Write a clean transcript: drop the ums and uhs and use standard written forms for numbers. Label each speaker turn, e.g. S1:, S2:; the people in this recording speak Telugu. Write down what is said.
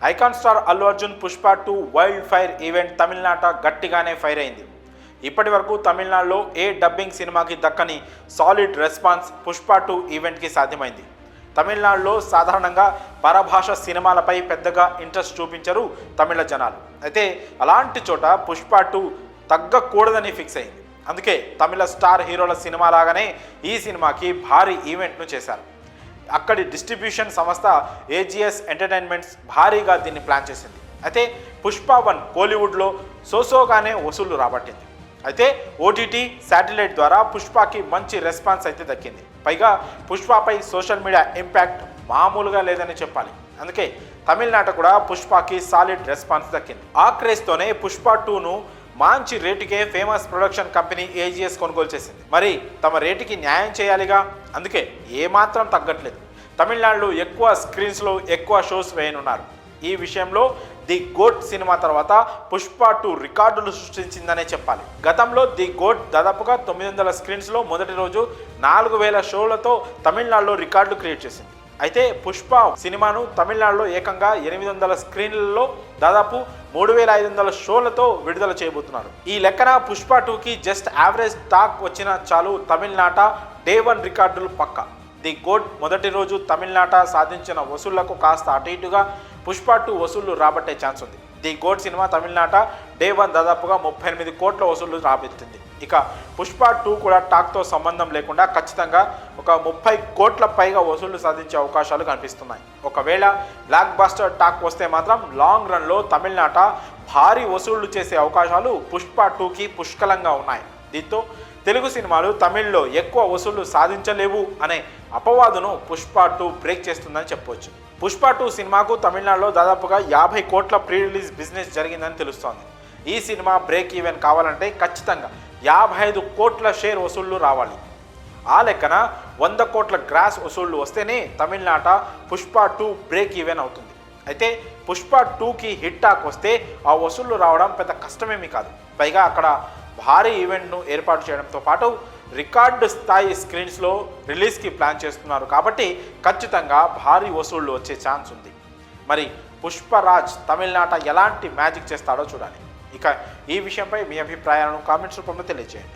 S1: Icon star Allu Arjun Pushpa 2 wild fire event తమిళనాట గట్టిగానే ఫైర్ అయింది. ఇప్పటి వరకు తమిళనాడులో ఏ డబ్బింగ్ సినిమాకి దక్కని సాలిడ్ రెస్పాన్స్ పుష్ప 2 ఈవెంట్కి సాధ్యమైంది. తమిళనాడులో సాధారణంగా పరభాష సినిమాలపై పెద్దగా ఇంట్రెస్ట్ చూపించరు తమిళ జనాలు. అయితే అలాంటి చోట పుష్ప 2 తగ్గకూడదని ఫిక్స్ అయింది. అందుకే తమిళ స్టార్ హీరోల సినిమా లాగానే ఈ సినిమాకి భారీ ఈవెంట్ను చేశారు. అక్కడి డిస్ట్రిబ్యూషన్ సంస్థ ఏజిఎస్ ఎంటర్టైన్మెంట్స్ భారీగా దీన్ని ప్లాన్ చేసింది. అయితే పుష్ప 1 కోలీవుడ్లో సోసోగానే వసూళ్లు రాబట్టింది. అయితే ఓటీటీ శాటిలైట్ ద్వారా పుష్పకి మంచి రెస్పాన్స్ అయితే దక్కింది. పైగా పుష్పపై సోషల్ మీడియా ఇంపాక్ట్ మామూలుగా లేదని చెప్పాలి. అందుకే తమిళనాట కూడా పుష్పకి సాలిడ్ రెస్పాన్స్ దక్కింది. ఆ క్రేజ్తోనే పుష్ప 2ను మంచి రేటుకే ఫేమస్ ప్రొడక్షన్ కంపెనీ ఏజిఎస్ కొనుగోలు చేసింది. మరి తమ రేటుకి న్యాయం చేయాలిగా, అందుకే ఏమాత్రం తగ్గట్లేదు. తమిళనాడులో ఎక్కువ స్క్రీన్స్లో ఎక్కువ షోస్ వేయనున్నారు. ఈ విషయంలో ది గోట్ సినిమా తర్వాత పుష్ప 2 రికార్డులు సృష్టించిందనే చెప్పాలి. గతంలో ది గోట్ దాదాపుగా 900 స్క్రీన్స్లో మొదటి రోజు 4000 షోలతో తమిళనాడులో రికార్డులు క్రియేట్ చేసింది. అయితే పుష్ప సినిమాను తమిళనాడులో ఏకంగా 800 స్క్రీన్లలో దాదాపు 3500 షోలతో విడుదల చేయబోతున్నారు. ఈ లెక్కన పుష్ప 2కి జస్ట్ యావరేజ్ టాక్ వచ్చినా చాలు తమిళనాట డే 1 రికార్డులు పక్కా. ది గోట్ మొదటి రోజు తమిళనాట సాధించిన వసూళ్లకు కాస్త అటు ఇటుగా పుష్ప 2 వసూళ్లు రాబట్టే ఛాన్స్ ఉంది. ది గోట్ సినిమా తమిళనాట డే 1 దాదాపుగా 38 కోట్ల వసూళ్లు రాబెత్తింది. ఇక పుష్ప 2 కూడా టాక్తో సంబంధం లేకుండా ఖచ్చితంగా ఒక 30 కోట్ల పైగా వసూళ్లు సాధించే అవకాశాలు కనిపిస్తున్నాయి. ఒకవేళ బ్లాక్ బస్టర్ టాక్ వస్తే మాత్రం లాంగ్ రన్లో తమిళనాట భారీ వసూళ్లు చేసే అవకాశాలు పుష్ప 2కి పుష్కలంగా ఉన్నాయి. దీంతో తెలుగు సినిమాలు తమిళ్లో ఎక్కువ వసూళ్లు సాధించలేవు అనే అపవాదును పుష్ప 2 బ్రేక్ చేస్తుందని చెప్పవచ్చు. పుష్ప 2 సినిమాకు తమిళనాడులో దాదాపుగా 50 కోట్ల ప్రీ రిలీజ్ బిజినెస్ జరిగిందని తెలుస్తోంది. ఈ సినిమా బ్రేక్ ఈవెన్ కావాలంటే ఖచ్చితంగా 55 కోట్ల షేర్ వసూళ్లు రావాలి. ఆ లెక్కన 100 కోట్ల గ్రాస్ వసూళ్లు వస్తేనే తమిళనాట పుష్ప 2 బ్రేక్ ఈవెన్ అవుతుంది. అయితే పుష్ప 2కి హిట్ టాక్ వస్తే ఆ వసూళ్లు రావడం పెద్ద కష్టమేమీ కాదు. పైగా అక్కడ భారీ ఈవెంట్ను ఏర్పాటు చేయడంతో పాటు రికార్డు స్థాయి స్క్రీన్స్లో రిలీజ్కి ప్లాన్ చేస్తున్నారు. కాబట్టి ఖచ్చితంగా భారీ వసూళ్లు వచ్చే ఛాన్స్ ఉంది. మరి పుష్పరాజ్ తమిళనాట ఎలాంటి మ్యాజిక్ చేస్తాడో చూడాలి. ఇక ఈ విషయంపై మీ అభిప్రాయాలను కామెంట్స్ రూపంలో తెలియజేయండి.